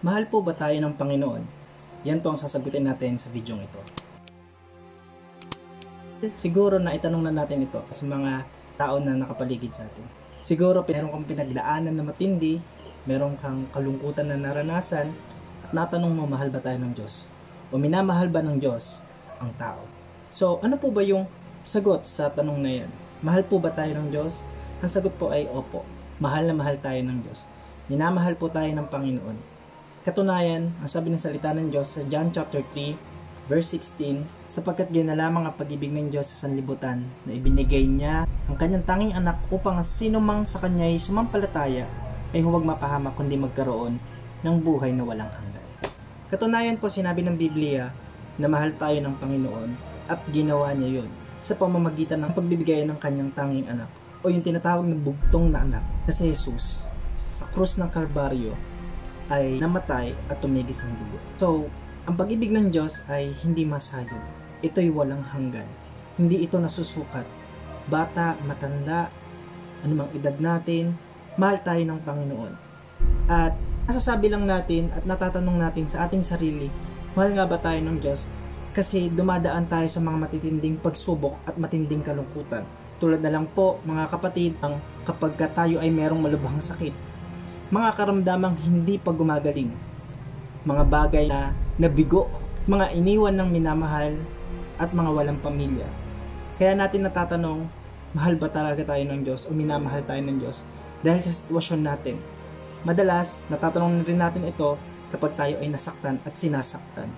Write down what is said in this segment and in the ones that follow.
Mahal po ba tayo ng Panginoon? Yan po ang sasagutin natin sa video ito. Siguro na itanong na natin ito sa mga tao na nakapaligid sa atin. Siguro meron kang pinagdaanan na matindi, meron kang kalungkutan na naranasan, at natanong mo, mahal ba tayo ng Diyos? O minamahal ba ng Diyos ang tao? So, ano po ba yung sagot sa tanong na yan? Mahal po ba tayo ng Diyos? Ang sagot po ay opo. Mahal na mahal tayo ng Diyos. Minamahal po tayo ng Panginoon. Katunayan, ang sabi ng salita ng Diyos sa John chapter 3, verse 16, sapagkat ginalamang ang pag-ibig ng Diyos sa sanlibutan na ibinigay niya ang kanyang tanging anak upang sino mang sa kanya ay sumampalataya ay huwag mapahamak kundi magkaroon ng buhay na walang hanggan. Katunayan po, sinabi ng Biblia na mahal tayo ng Panginoon at ginawa niya yun sa pamamagitan ng pagbibigay ng kanyang tanging anak o yung tinatawag na bugtong na anak na si Jesus sa krus ng Kalbaryo ay namatay at tumigis ang dugo. So, ang pag-ibig ng Diyos ay hindi masayo. Ito'y walang hanggan. Hindi ito nasusukat. Bata, matanda, anumang edad natin, mahal tayo ng Panginoon. At nasasabi lang natin at natatanong natin sa ating sarili, mahal nga ba tayo ng Diyos? Kasi dumadaan tayo sa mga matitinding pagsubok at matinding kalungkutan. Tulad na lang po, mga kapatid, ang kapag tayo ay merong malubhang sakit, mga karamdamang hindi pa gumagaling, mga bagay na nabigo, mga iniwan ng minamahal, at mga walang pamilya. Kaya natin natatanong, mahal ba talaga tayo ng Diyos o minamahal tayo ng Diyos dahil sa sitwasyon natin. Madalas, natatanong rin natin ito kapag tayo ay nasaktan at sinasaktan.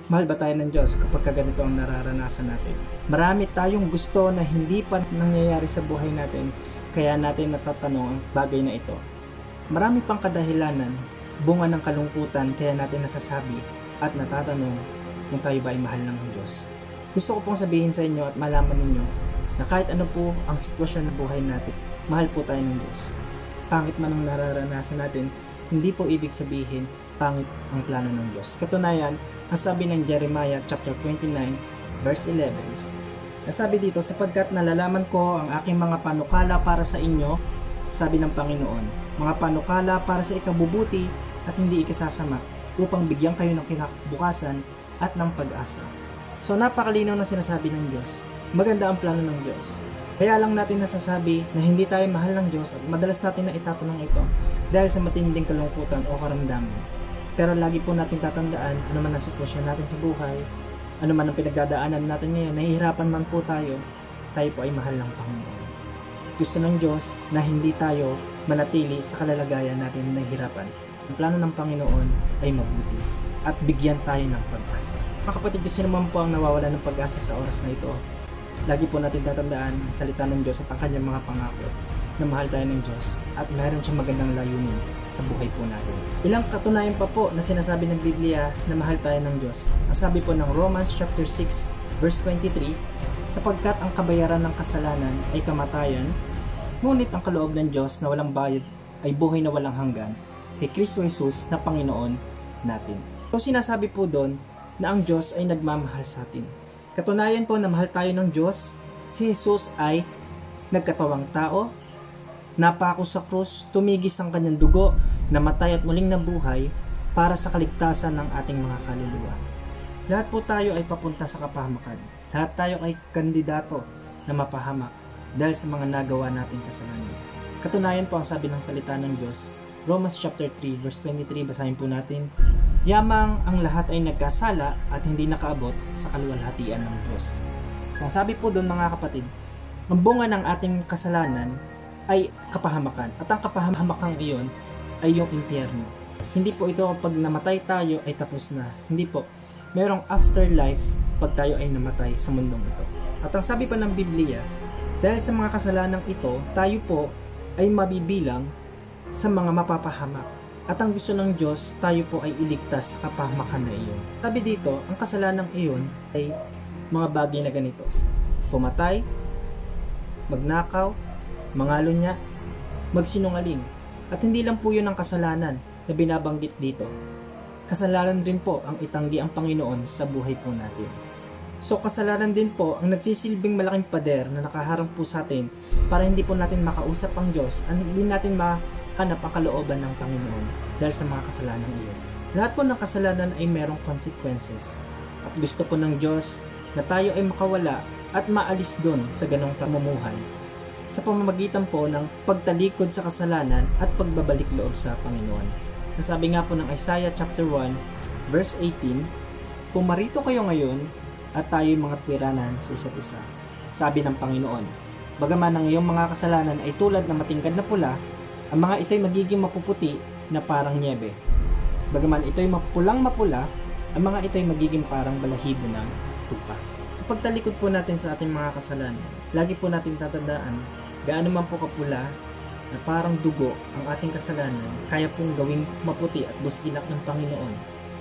Mahal ba tayo ng Diyos kapag ganito ang nararanasan natin? Marami tayong gusto na hindi pa nangyayari sa buhay natin, kaya natin natatanong ang bagay na ito. Marami pang kadahilanan, bunga ng kalungkutan, kaya natin nasasabi at natatanong kung tayo ba ay mahal ng Diyos. Gusto ko pong sabihin sa inyo at malaman ninyo na kahit ano po ang sitwasyon ng buhay natin, mahal po tayo ng Diyos. Pangit man ang nararanasan natin, hindi po ibig sabihin pangit ang plano ng Diyos. Katunayan, ang sabi ng Jeremiah chapter 29 verse 11, nasabi dito, sapagkat nalalaman ko ang aking mga panukala para sa inyo, sabi ng Panginoon, mga panukala para sa ikabubuti at hindi ikasasama, upang bigyan kayo ng kinabukasan at ng pag-asa. So napakalinaw na sinasabi ng Diyos. Maganda ang plano ng Diyos. Kaya lang natin nasasabi na hindi tayo mahal ng Diyos at madalas natin na itatanong ito dahil sa matinding kalungkutan o karamdaman. Pero lagi po natin tatandaan, ano man ang sitwasyon natin sa buhay, ano man ang pinagdadaanan natin ngayon, nahihirapan man po tayo po ay mahal ng Panginoon. Gusto ng Diyos na hindi tayo manatili sa kalalagayan natin na nahihirapan. Ang plano ng Panginoon ay mabuti at bigyan tayo ng pag-asa. Mga kapatid, gusto naman po ang nawawala ng pag-asa sa oras na ito. Lagi po natin tatandaan ang salita ng Diyos at ang kanyang mga pangako na mahal tayo ng Diyos at mayroon siyang magandang layunin sa buhay po natin. Ilang katunayan pa po na sinasabi ng Biblia na mahal tayo ng Diyos. Ang sabi po ng Romans chapter 6 verse 23, sapagkat ang kabayaran ng kasalanan ay kamatayan, ngunit ang kaloob ng Diyos na walang bayad ay buhay na walang hanggan kay Kristo Jesus na Panginoon natin. So sinasabi po doon na ang Diyos ay nagmamahal sa atin. Katunayan po na mahal tayo ng Diyos, si Jesus ay nagkatawang tao, napako sa krus, tumigis ang kanyang dugo, namatay at muling nabuhay para sa kaligtasan ng ating mga kaluluwa. Lahat po tayo ay papunta sa kapahamakan. Lahat tayo ay kandidato na mapahamak dahil sa mga nagawa nating kasalanan. Katunayan po ang sabi ng salita ng Diyos, Romans chapter 3 verse 23, basahin po natin. Yamang ang lahat ay nagkasala at hindi nakaabot sa kaluwalhatian ng Diyos. So, ang sabi po doon mga kapatid, ang bunga ng ating kasalanan ay kapahamakan. At ang kapahamakan iyon ay yung impyerno. Hindi po ito pag namatay tayo ay tapos na. Hindi po. Merong afterlife pag tayo ay namatay sa mundong ito. At ang sabi pa ng Biblia, dahil sa mga kasalanang ito, tayo po ay mabibilang sa mga mapapahamak. At ang gusto ng Diyos, tayo po ay iligtas sa kapahamakan na iyon. Sabi dito, ang kasalanang iyon ay mga bagay na ganito. Pumatay, magnakaw, mangalunya, magsinungaling. At hindi lang po yun ang kasalanan na binabanggit dito. Kasalanan rin po ang itanggi ang Panginoon sa buhay po natin. So kasalanan din po ang nagsisilbing malaking pader na nakaharang po sa atin para hindi po natin makausap ang Diyos at hindi natin hanap ang kalooban ng Panginoon dahil sa mga kasalanan iyon. Lahat po ng kasalanan ay merong consequences. At gusto po ng Diyos na tayo ay makawala at maalis doon sa ganong pamumuhay sa pamamagitan po ng pagtalikod sa kasalanan at pagbabalik loob sa Panginoon. Nasabi nga po ng Isaiah chapter 1 verse 18, "Pumarito kayo ngayon at tayo'y mga twiranan sa isa't isa," sabi ng Panginoon. "Bagaman ang iyong mga kasalanan ay tulad ng matingkad na pula, ang mga ito'y magiging mapuputi na parang niebe. Bagaman ito'y mapulang mapula, ang mga ito'y magiging parang balahibo ng tupa." Sa pagtalikod po natin sa ating mga kasalanan, lagi po natin tatandaan, gaano man po kapula na parang dugo ang ating kasalanan, kaya pong gawing maputi at busilak ng Panginoon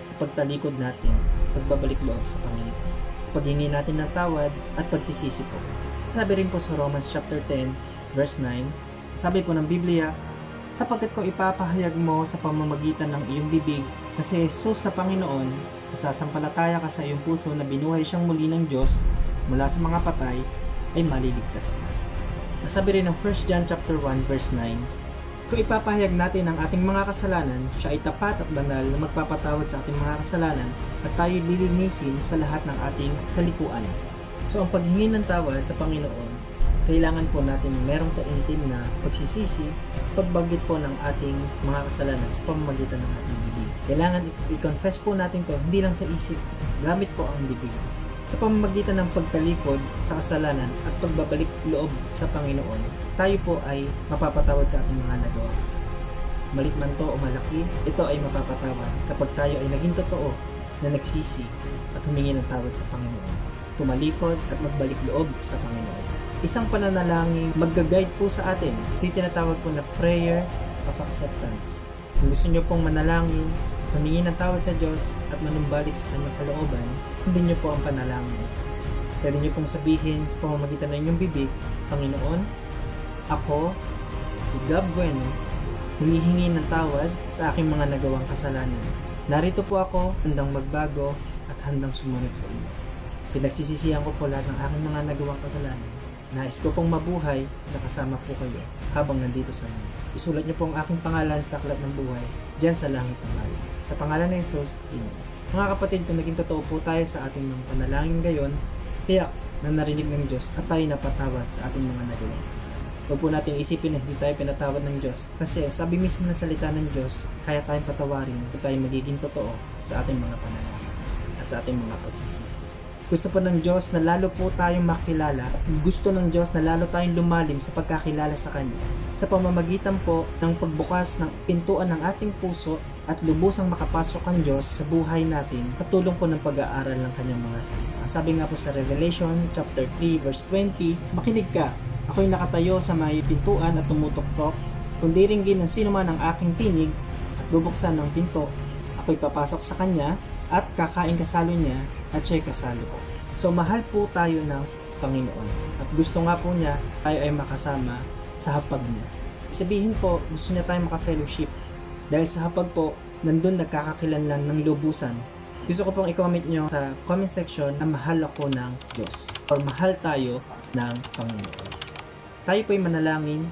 sa pagtalikod natin, pagbabalik loob sa Panginoon, sa paghingi natin ng tawad at pagsisisi po. Sabi rin po sa Romans chapter 10 verse 9, sabi po ng Biblia, "Sapagkat ko ipapahayag mo sa pamamagitan ng iyong bibig na si Jesus na Panginoon at sasampalataya ka sa iyong puso na binuhay siyang muli ng Diyos mula sa mga patay, ay maliligtas ka." Nasabi rin ng 1 John chapter 1 verse 9, "Kung ipapahayag natin ang ating mga kasalanan, siya ay tapat at banal na magpapatawad sa ating mga kasalanan at tayo lilinisin sa lahat ng ating kalikuan." So ang paghingi ng tawad sa Panginoon, kailangan po natin merong taimtim na pagsisisi, pagbagit po ng ating mga kasalanan sa pamamagitan ng ating bibig. Kailangan i-confess po natin to hindi lang sa isip, gamit po ang bibig. Sa pamamagitan ng pagtalikod sa kasalanan at pagbabalik loob sa Panginoon, tayo po ay mapapatawad sa ating mga nagawang kasalanan. Malit man to o malaki, ito ay mapapatawad kapag tayo ay naging totoo na nagsisi at humingi ng tawad sa Panginoon, tumalikod at magbalik loob sa Panginoon. Isang pananalangin mag-guide po sa atin. Ito yung tinatawag po na prayer of acceptance. Kung gusto nyo pong manalangin, humingi ng tawad sa Diyos at manumbalik sa kanyang kalooban, hindi nyo po ang panalangin. Pwede nyo pong sabihin sa pamamagitan ng inyong bibig, "Panginoon, ako, si Gab Bueno, humihingi ng tawad sa aking mga nagawang kasalanan. Narito po ako, handang magbago at handang sumunod sa inyo. Pinagsisisihan ko po lahat ng aking mga nagawang kasalanan. Nais ko pong mabuhay na kasama po kayo habang nandito sa inyo. Isulat niyo po ang aking pangalan sa aklat ng buhay diyan sa langit ng bayan. Sa pangalan ni Jesus, Amen." Mga kapatid, kung naging totoo po tayo sa ating mga panalangin gayon, tiyak na narinig ng Diyos at tayo napatawad sa ating mga nagawang kasalanan. Huwag po natin isipin na hindi tayo pinatawad ng Diyos, kasi sabi mismo ng salita ng Diyos, kaya tayong patawarin kung tayo magiging totoo sa ating mga panalangin at sa ating mga pagsisisi. Gusto po ng Diyos na lalo po tayong makilala at gusto ng Diyos na lalo tayong lumalim sa pagkakilala sa Kanya sa pamamagitan po ng pagbukas ng pintuan ng ating puso at lubusang makapasok ang Diyos sa buhay natin sa tulong po ng pag-aaral ng Kanyang mga salita. Sabi nga po sa Revelation chapter 3 verse 20, "Makinig ka, ako'y nakatayo sa may pintuan at tumutok-tok. Kung diringgin ng sino man ang aking tinig at bubuksan ng pinto, ako'y papasok sa kanya at kakain kasalo niya at siya'y kasalo ko." So mahal po tayo ng Panginoon at gusto nga po niya tayo ay makasama sa hapag niya. Sabihin po, gusto niya tayo maka-fellowship dahil sa hapag po, nandun nagkakakilanlan ng lubusan. Gusto ko pong i-comment nyo sa comment section na mahal ako ng Diyos or mahal tayo ng Panginoon. Tayo po'y manalangin.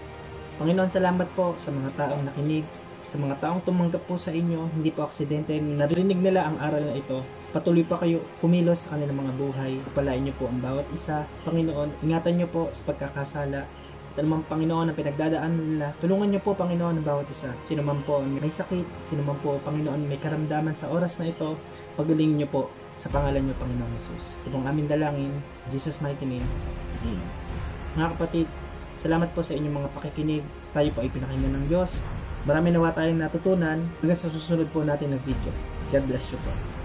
Panginoon, salamat po sa mga taong nakinig, sa mga taong tumanggap po sa inyo, hindi po aksidente, narinig nila ang aral na ito. Patuloy pa kayo kumilos sa kanilang mga buhay. Palain niyo po ang bawat isa. Panginoon, ingatan niyo po sa pagkakasala. At anumang Panginoon ang pinagdadaan nila, tulungan niyo po Panginoon ang bawat isa. Sino man po may sakit, sino man po Panginoon may karamdaman sa oras na ito, pagaling niyo po sa pangalan niyo Panginoon Jesus. Ito pong aming dalangin, Jesus mighty name. Amen. Mga kapatid, salamat po sa inyong mga pakikinig. Tayo po ay pinakinggan ng Diyos. Marami nawa tayong natutunan hanggang sa susunod po natin na video. God bless you po.